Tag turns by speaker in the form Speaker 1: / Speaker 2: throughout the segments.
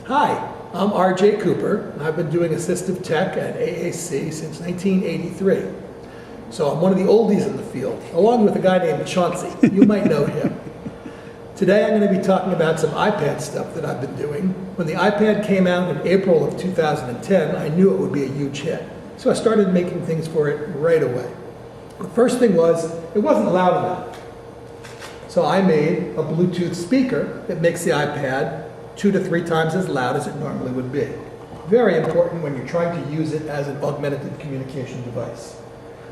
Speaker 1: Hi, I'm RJ Cooper, and I've been doing assistive tech at AAC since 1983. So I'm one of the oldies in the field, along with a guy named Chauncey. You might know him. Today I'm going to be talking about some iPad stuff that I've been doing. When the iPad came out in April of 2010, I knew it would be a huge hit. So I started making things for it right away. The first thing was, it wasn't loud enough. So I made a Bluetooth speaker that makes the iPad 2 to 3 times as loud as it normally would be. Very important when you're trying to use it as an augmentative communication device.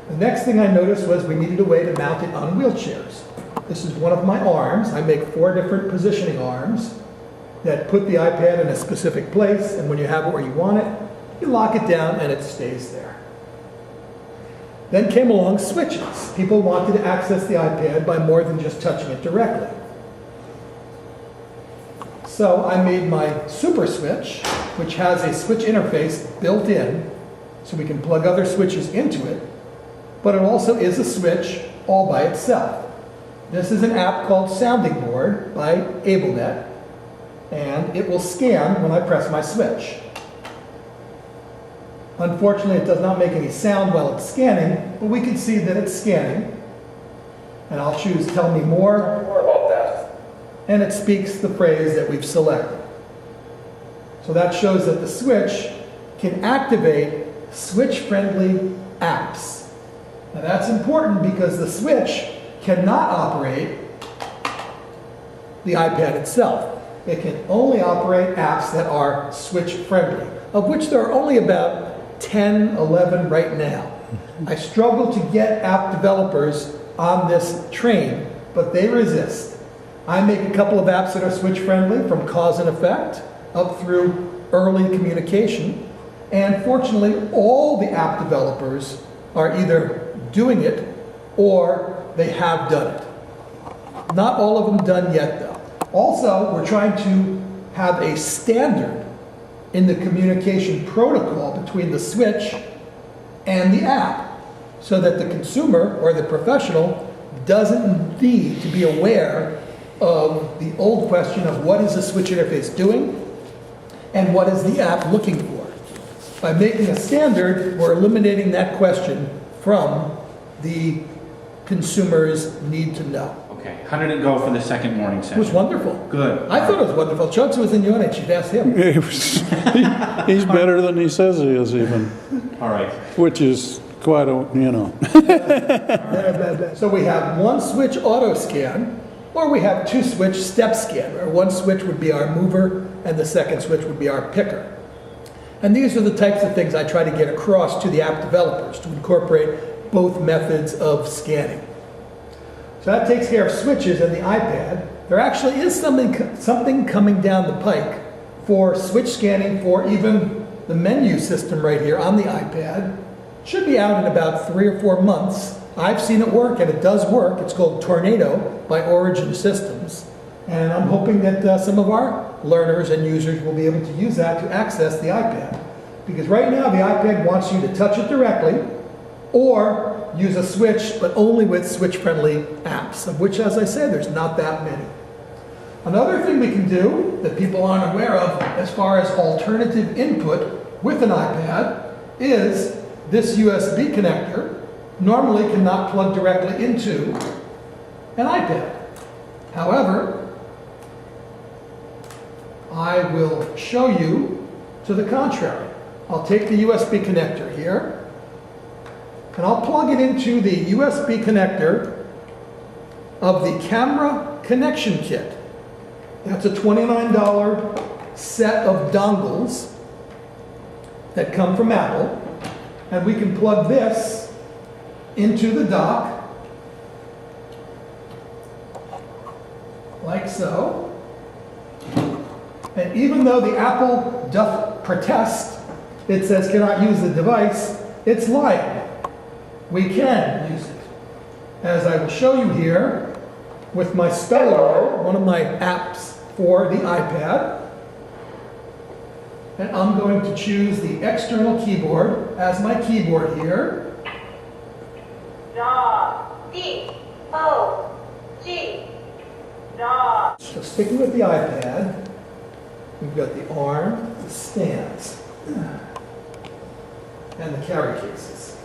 Speaker 1: The next thing I noticed was we needed a way to mount it on wheelchairs. This is one of my arms. I make 4 different positioning arms that put the iPad in a specific place, and when you have it where you want it, you lock it down and it stays there. Then came along switches. People wanted to access the iPad by more than just touching it directly. So I made my Super Switch, which has a switch interface built in, so we can plug other switches into it, but it also is a switch all by itself. This is an app called Sounding Board by AbleNet, and it will scan when I press my switch. Unfortunately, it does not make any sound while it's scanning, but we can see that it's scanning. And I'll choose Tell Me More about that. And it speaks the phrase that we've selected. So that shows that the switch can activate switch-friendly apps. Now that's important because the switch cannot operate the iPad itself. It can only operate apps that are switch-friendly, of which there are only about 10, 11 right now. I struggle to get app developers on this train, but they resist. I make a couple of apps that are switch-friendly, from cause and effect up through early communication, and fortunately all the app developers are either doing it or they have done it. Not all of them done yet though. Also, we're trying to have a standard in the communication protocol between the switch and the app, so that the consumer or the professional doesn't need to be aware of the old question of what is the switch interface doing and what is the app looking for. By making a standard, we're eliminating that question from the consumer's need to know.
Speaker 2: Okay, how did it go for the second morning session?
Speaker 1: It was wonderful.
Speaker 2: Good.
Speaker 1: I thought it was wonderful. Chauncey was in the audience. You'd ask him.
Speaker 3: He's better than he says he is, even.
Speaker 2: All right.
Speaker 3: Which is quite a, you know.
Speaker 1: So we have 1 switch auto scan, or we have 2 switch step scan, where 1 switch would be our mover and the second switch would be our picker. And these are the types of things I try to get across to the app developers, to incorporate both methods of scanning. So that takes care of switches and the iPad. There actually is something coming down the pike for switch scanning for even the menu system right here on the iPad. Should be out in about 3 or 4 months. I've seen it work, and it does work. It's called Tornado by Origin Systems. And I'm hoping that some of our learners and users will be able to use that to access the iPad. Because right now the iPad wants you to touch it directly or use a switch, but only with switch-friendly apps, of which, as I said, there's not that many. Another thing we can do that people aren't aware of as far as alternative input with an iPad is this USB connector normally cannot plug directly into an iPad. However, I will show you to the contrary. I'll take the USB connector here, and I'll plug it into the USB connector of the camera connection kit. That's a $29 set of dongles that come from Apple, and we can plug this into the dock like so. And even though the Apple doth protest, it says cannot use the device, it's lying. We can use it. As I will show you here with my Spello, one of my apps for the iPad. And I'm going to choose the external keyboard as my keyboard here.
Speaker 4: D-O-G.
Speaker 1: So sticking with the iPad, We've got the arm, the stance, and the carry cases.